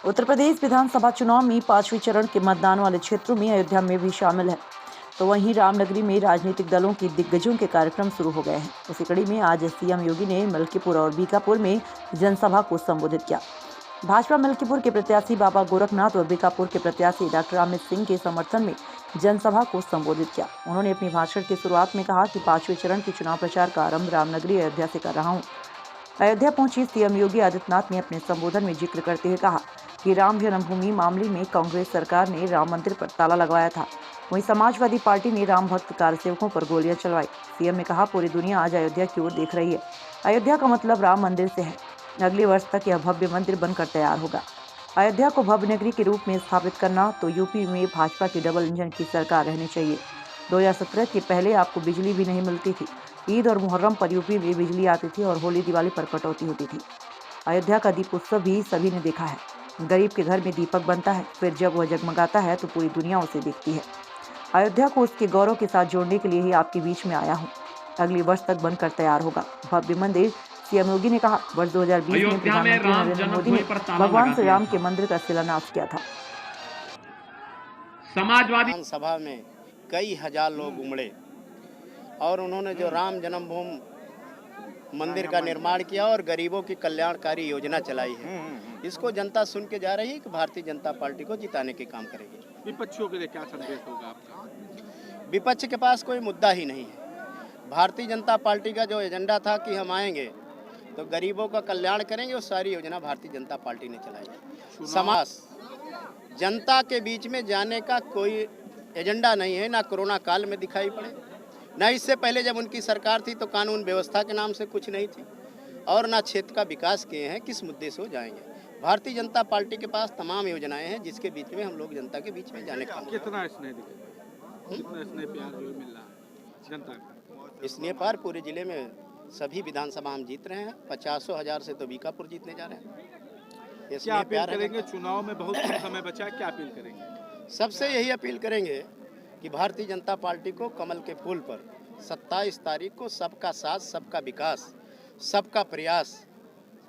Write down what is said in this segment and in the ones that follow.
उत्तर प्रदेश विधानसभा चुनाव में 5वें चरण के मतदान वाले क्षेत्रों में अयोध्या में भी शामिल है, तो वहीं रामनगरी में राजनीतिक दलों की दिग्गजों के कार्यक्रम शुरू हो गए हैं। उसी कड़ी में आज सीएम योगी ने मलकीपुर और बीकापुर में जनसभा को संबोधित किया। भाजपा मलकीपुर के प्रत्याशी बाबा गोरखनाथ और बीकापुर के प्रत्याशी डॉक्टर अमित सिंह के समर्थन में जनसभा को संबोधित किया। उन्होंने अपनी भाषण की शुरुआत में कहा कि 5वें चरण के चुनाव प्रचार का आरंभ रामनगरी अयोध्या से कर रहा हूँ। अयोध्या पहुंची सीएम योगी आदित्यनाथ ने अपने संबोधन में जिक्र करते हुए कहा कि राम जन्मभूमि मामले में कांग्रेस सरकार ने राम मंदिर पर ताला लगवाया था, वहीं समाजवादी पार्टी ने राम भक्त कार्यसेवकों पर गोलियां चलवाई। सीएम ने कहा, पूरी दुनिया आज अयोध्या की ओर देख रही है। अयोध्या का मतलब राम मंदिर से है। अगले वर्ष तक यह भव्य मंदिर बनकर तैयार होगा। अयोध्या को भव्य नगरी के रूप में स्थापित करना तो यूपी में भाजपा की डबल इंजन की सरकार रहनी चाहिए। 2017 के पहले आपको बिजली भी नहीं मिलती थी। ईद और मुहर्रम पर यूपी में बिजली आती थी और होली दिवाली पर कटौती होती थी। अयोध्या का दीप उत्सव भी सभी ने देखा है। गरीब के घर में दीपक बनता है, फिर जब वह जगमगाता है तो पूरी दुनिया उसे देखती है। अयोध्या को उसके गौरव के साथ जोड़ने के लिए ही आपके बीच में आया हूँ। अगले वर्ष तक बनकर तैयार होगा भव्य मंदिर। सीएम योगी ने कहा, वर्ष 2020 में प्रधानमंत्री नरेंद्र मोदी ने भगवान श्री राम के मंदिर का शिलान्यास किया था। समाजवादी सभा में कई हजार लोग उमड़े और उन्होंने जो राम जन्मभूमि मंदिर का निर्माण किया और गरीबों की कल्याणकारी योजना चलाई है, इसको जनता सुन के जा रही है कि भारतीय जनता पार्टी को जिताने के काम करेगी। विपक्षियों के लिए क्या संदेश होगा आपका? विपक्ष के पास कोई मुद्दा ही नहीं है। भारतीय जनता पार्टी का जो एजेंडा था कि हम आएंगे तो गरीबों का कल्याण करेंगे, वो सारी योजना भारतीय जनता पार्टी ने चलाई है। समाज जनता के बीच में जाने का कोई एजेंडा नहीं है, ना कोरोना काल में दिखाई पड़े, ना इससे पहले जब उनकी सरकार थी तो कानून व्यवस्था के नाम से कुछ नहीं थी, और ना क्षेत्र का विकास किए हैं। किस मुद्दे से हो जाएंगे? भारतीय जनता पार्टी के पास तमाम योजनाएं हैं जिसके बीच में हम लोग जनता के बीच में जाने का कितना स्नेह दिखे, कितना स्नेह प्यार जो मिल रहा है जनता का। स्नेह पार पूरे जिले में सभी विधानसभा हम जीत रहे हैं। 50,000 से तो बीकापुर जीतने जा रहे हैं। क्या अपील करेंगे? चुनाव में बहुत कम समय बचा है, क्या अपील करेंगे? सबसे यही अपील करेंगे कि भारतीय जनता पार्टी को कमल के फूल पर 27 तारीख को सबका साथ, सबका विकास, सबका प्रयास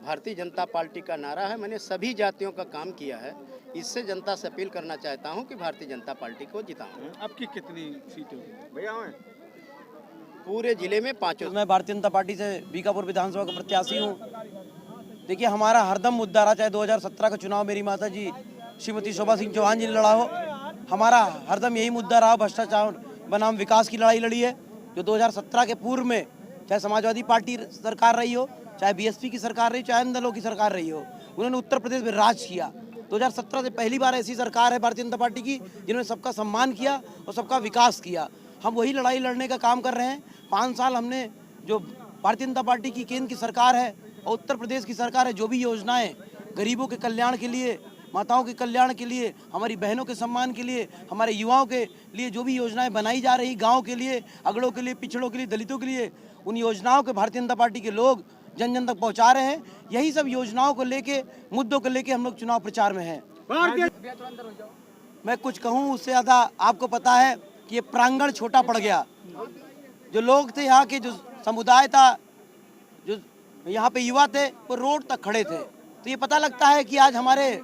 भारतीय जनता पार्टी का नारा है। मैंने सभी जातियों का काम किया है। इससे जनता से अपील करना चाहता हूं कि भारतीय जनता पार्टी को जिताऊं। आपकी कितनी सीटें भैया? पूरे जिले में 5। मैं भारतीय जनता पार्टी से बीकापुर विधानसभा का प्रत्याशी हूँ। देखिए, हमारा हरदम मुद्दा रहा, चाहे 2017 का चुनाव मेरी माता जी श्रीमती शोभा सिंह चौहान जी ने लड़ा हो, हमारा हरदम यही मुद्दा रहा। भ्रष्टाचार बनाम विकास की लड़ाई लड़ी है, जो 2017 के पूर्व में चाहे समाजवादी पार्टी सरकार रही हो, चाहे बीएसपी की सरकार रही, चाहे अन्य दलों की सरकार रही हो, उन्होंने उत्तर प्रदेश में राज किया। 2017 से पहली बार ऐसी सरकार है भारतीय जनता पार्टी की जिन्होंने सबका सम्मान किया और सबका विकास किया। हम वही लड़ाई लड़ने का काम कर रहे हैं। 5 साल हमने, जो भारतीय जनता पार्टी की केंद्र की सरकार है और उत्तर प्रदेश की सरकार है, जो भी योजनाएं गरीबों के कल्याण के लिए, माताओं के कल्याण के लिए, हमारी बहनों के सम्मान के लिए, हमारे युवाओं के लिए जो भी योजनाएं बनाई जा रही, गाँव के लिए, अगड़ों के लिए, पिछड़ों के लिए, दलितों के लिए, उन योजनाओं के भारतीय जनता पार्टी के लोग जन जन तक पहुँचा रहे हैं। यही सब योजनाओं को लेके, मुद्दों को लेके हम लोग चुनाव प्रचार में हैं। मैं कुछ कहूँ उससे ज़्यादा, आपको पता है कि ये प्रांगण छोटा पड़ गया। जो लोग थे यहाँ के, जो समुदाय था, जो यहाँ पे युवा थे, वो रोड तक खड़े थे। तो ये पता लगता है कि आज हमारे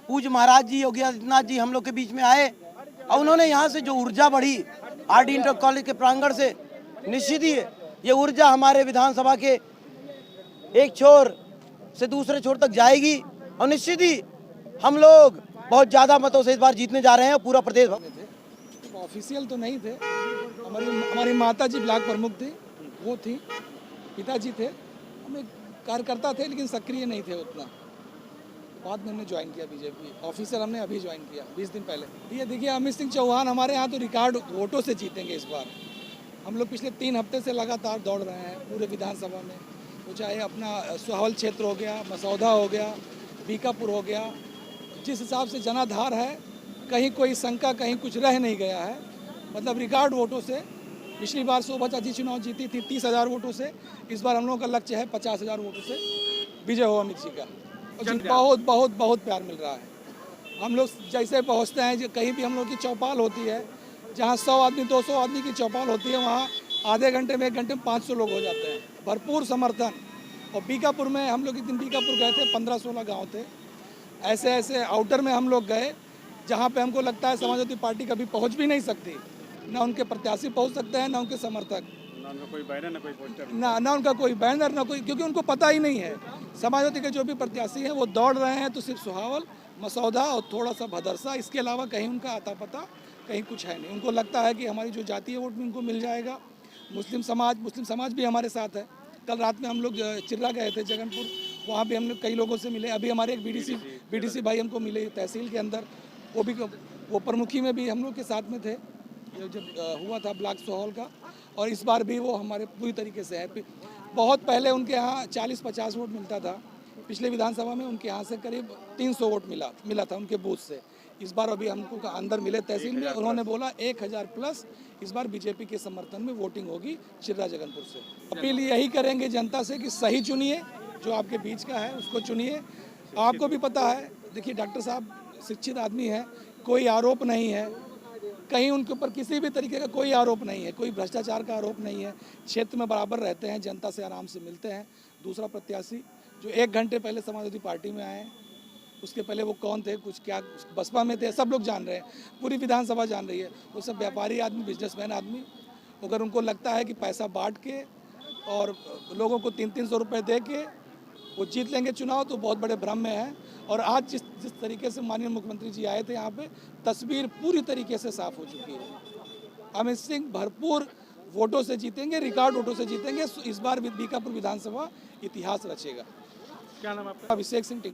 पूज्य महाराज जी योगी आदित्यनाथ जी हम लोग के बीच में आए और उन्होंने यहाँ से जो ऊर्जा बढ़ी आरडी इंटर कॉलेज के प्रांगण से, निश्चित ही ये ऊर्जा हमारे विधानसभा के एक छोर से दूसरे छोर तक जाएगी और निश्चित ही हम लोग बहुत ज़्यादा मतों से इस बार जीतने जा रहे हैं। पूरा प्रदेश ऑफिशियल तो नहीं थे, हमारी माता जी ब्लॉक प्रमुख थी, वो थी, पिताजी थे, हम एक कार्यकर्ता थे लेकिन सक्रिय नहीं थे उतना। बाद में हमने ज्वाइन किया बीजेपी, ऑफिसर हमने अभी ज्वाइन किया 20 दिन पहले। ये देखिए, अमित सिंह चौहान हमारे यहाँ तो रिकॉर्ड वोटों से जीतेंगे इस बार। हम लोग पिछले 3 हफ्ते से लगातार दौड़ रहे हैं पूरे विधानसभा में, वो चाहे अपना सुहावल क्षेत्र हो गया, मसौदा हो गया, बीकापुर हो गया। जिस हिसाब से जनाधार है, कहीं कोई शंका, कहीं कुछ रह नहीं गया है। मतलब रिकॉर्ड वोटों से, पिछली बार शोभा चाची चुनाव जीती थी 30,000 वोटों से, इस बार हम लोगों का लक्ष्य है 50,000 वोटों से विजय हो अमित जी का। बहुत बहुत बहुत प्यार मिल रहा है। हम लोग जैसे पहुंचते हैं, कहीं भी हम लोग की चौपाल होती है, जहां 100 आदमी 200 आदमी की चौपाल होती है, वहां आधे घंटे में 1 घंटे में 500 लोग हो जाते हैं। भरपूर समर्थन। और बीकापुर में हम लोग एक दिन बीकापुर गए थे, 15-16 गाँव थे। ऐसे ऐसे आउटर में हम लोग गए जहाँ पे हमको लगता है समाजवादी पार्टी कभी पहुँच भी नहीं सकती। ना उनके प्रत्याशी पहुँच सकते हैं, ना उनके समर्थक, ना उनका कोई बैनर ना कोई पोस्टर। ना उनका कोई बैनर, ना कोई, क्योंकि उनको पता ही नहीं है। समाजवादी के जो भी प्रत्याशी हैं वो दौड़ रहे हैं तो सिर्फ सुहावल, मसौदा और थोड़ा सा भदरसा, इसके अलावा कहीं उनका आता पता कहीं कुछ है नहीं। उनको लगता है कि हमारी जो जातीय वोट भी उनको मिल जाएगा। मुस्लिम समाज भी हमारे साथ है। कल रात में हम लोग चिर्रा गए थे जगनपुर, वहाँ भी हम लोग कई लोगों से मिले। अभी हमारे एक बीडीसी भाई हमको मिले तहसील के अंदर, वो प्रमुखी में भी हम लोग के साथ में थे जब हुआ था ब्लॉक सोहल का। और इस बार भी वो हमारे पूरी तरीके से है। बहुत पहले उनके यहाँ 40-50 वोट मिलता था, पिछले विधानसभा में उनके यहाँ से करीब 300 वोट मिला था उनके बूथ से। इस बार अभी हमको अंदर मिले तहसील में, उन्होंने बोला 1000 प्लस इस बार बीजेपी के समर्थन में वोटिंग होगी चिर्रा जगनपुर से। अपील यही करेंगे जनता से कि सही चुनिए, जो आपके बीच का है उसको चुनिए। आपको भी पता है, देखिए डॉक्टर साहब शिक्षित आदमी है, कोई आरोप नहीं है, कहीं उनके ऊपर किसी भी तरीके का कोई आरोप नहीं है, कोई भ्रष्टाचार का आरोप नहीं है। क्षेत्र में बराबर रहते हैं, जनता से आराम से मिलते हैं। दूसरा प्रत्याशी जो 1 घंटे पहले समाजवादी पार्टी में आए, उसके पहले वो कौन थे, कुछ क्या बसपा में थे, सब लोग जान रहे हैं, पूरी विधानसभा जान रही है। वो सब व्यापारी आदमी, बिजनेसमैन आदमी। अगर उनको लगता है कि पैसा बांट के और लोगों को 300-300 रुपये दे के वो जीत लेंगे चुनाव, तो बहुत बड़े भ्रम में है। और आज जिस तरीके से माननीय मुख्यमंत्री जी आए थे यहाँ पे, तस्वीर पूरी तरीके से साफ हो चुकी है। अमित सिंह भरपूर वोटों से जीतेंगे, रिकॉर्ड वोटों से जीतेंगे। इस बार बीकापुर विधानसभा इतिहास रचेगा। क्या नाम आपका? अभिषेक सिंह।